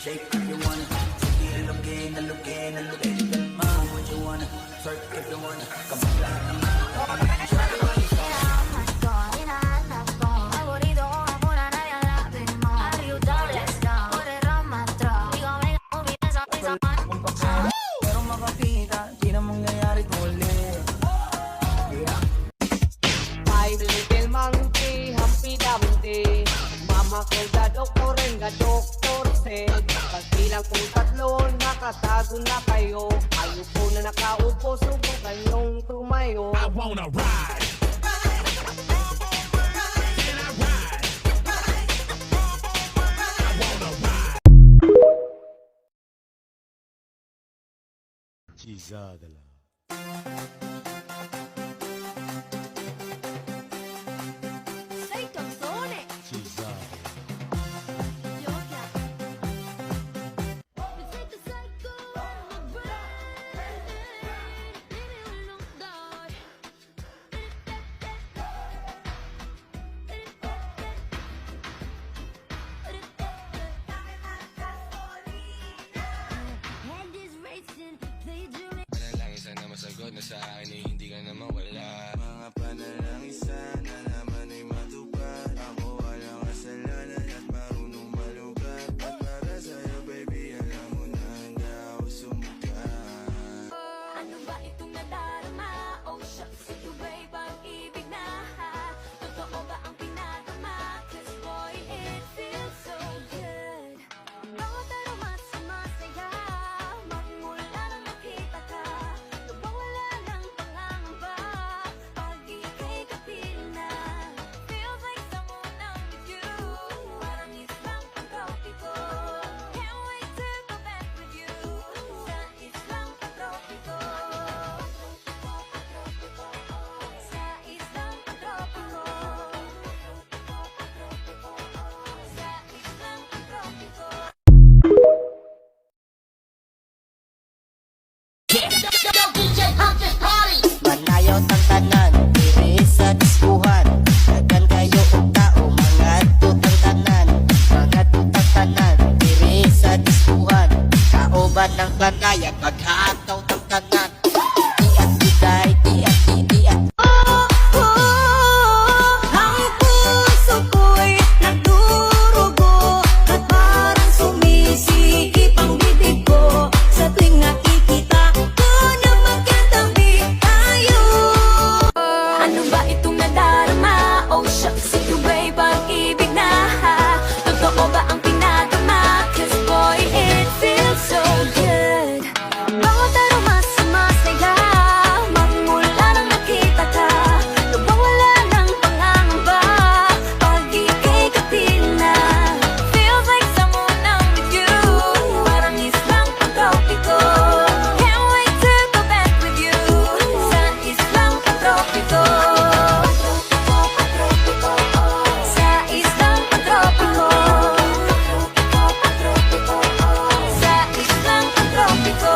Shake if you wanna. Sige, alugin, alugin, alugin. Kalma, what you wanna. Twerk if you wanna. Kamala naman. Pero makakita, di na mangyayari ulit. My little monkey, Humpty Dumpty. Mama ko ga doktor and ga doktor said, pagbilang kong tatlo, nakatago na kayo. Ayupo na nakaupo, subukan yung tumayo. I wanna ride. Can I ride? I wanna ride. Cizadala. Sei canzone! Cizadala. Gioca! Mi sento psycho on the brain. Baby, don't die. Head is racing, daydreaming. Panalangin sana masagot na sa akin ay hindi ka na mawala. Mga panalangin sana naman ay matupad. Ako walang kasalanan at marunong malugat. At para sa'yo baby alam mo na handa ako sumukat. Ano ba itong nadarama? Oh shucks, ito ba'y pag-ibig na? Totoo ba ang pinatama? 'Cause boy, it feels so good. Bawat aroma sumasaya, magmula nang nakita ka. Lubang wala ng pangangamba, pag ika'y kapiling na. Feels like someone I'm with you, parang islang pagkopiko. Can't wait to go back with you, sa islang pagkopiko. Sa islang pagkopiko. Sa islang pagkopiko. Manayaw tang tanan, diri sa diskuhan. Dagan kayo og tao, mga tutang tanan. Mga tutang tanan, diri sa diskuhan. Kauban ng planayag, maghataw tang tanan. Diat diday, diat diat. Ang puso ko'y nagdurugo at parang sumisikip ang bibig ko sa tuwing nakikita ko na magkatabi tayo. Ano ba itong nadarama? Oh shucks, ito ba'y pag-ibig na? Totoo ba ang pinatama? 'Cause boy, it feels so good. Bawat aroma sumasaya, magmula nang nakita ka. Lubang wala ng pangangamba, pag ika'y kapiling na. Feels like someone I'm with you, parang islang pagkopiko. Can't wait to go back with you, sa islang pagkopiko. Sa islang pagkopiko. Sa islang pagkopiko.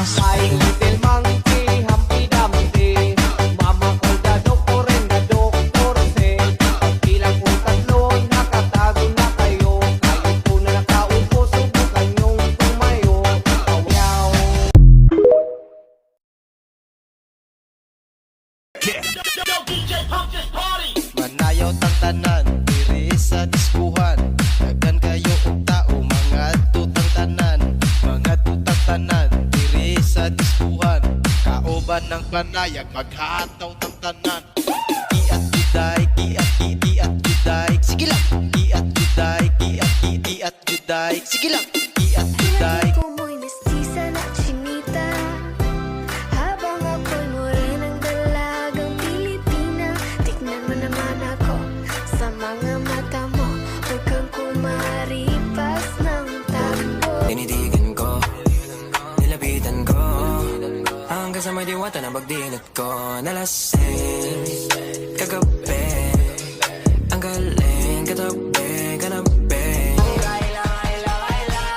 My little monkey, Humpty Dumpty. Mama ko ga doktor and ga doktor said, pagbilang kong tatlo, nakatago na kayo. Ayupo na nakaupo, subukan yung tumayo. Yaw. Manayaw tang tanan, diri sa diskuhan. Dagan kayo og tao, mga tutang tanan. Mga tutang tanan, diri sa diskuhan. Kauban ng panayag, maghataw tang tanan. Iat juday, iat iat juday. Sige lang. Iat juday, iat juday. Sige lang. Iat juday. Ko mo'y mestiza na chinita, habang ako'y morenang dalagang Pilipina. Tignan mo naman ako sa mga mata mo, huwag kang kumaripas ng takbo. Tinitigan ko, nilapitan ko, hanggang sa may diwata na pagdilat ko. Nalasing, kagabi, ang galing, katabi, kanabi.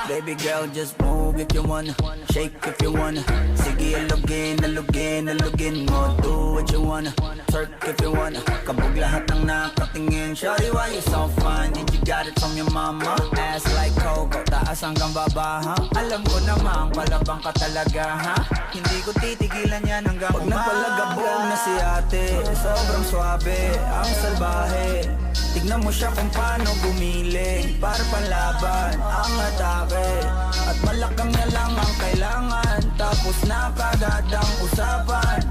Baby girl, just move if you wanna. Shake if you wanna. Sige, sige alugin mo. Do what you wanna, twerk if you wanna. Kabog lahat ng nakatingin. Shawty, why you so fine? Did you got it from your mama? Ass like Coco, taas hanggang baba, ha? Alam ko namang palabang ka talaga, ha? Hindi ko titigilan yan hanggang umaga. Pag napalagabog na si ate, sobrang swabe, ang salbahe. Tignan mo siya kung paano gumiling, para panlaban ang atake. At malakang niya lang ang kailangan, tapos na kagad ang usapan.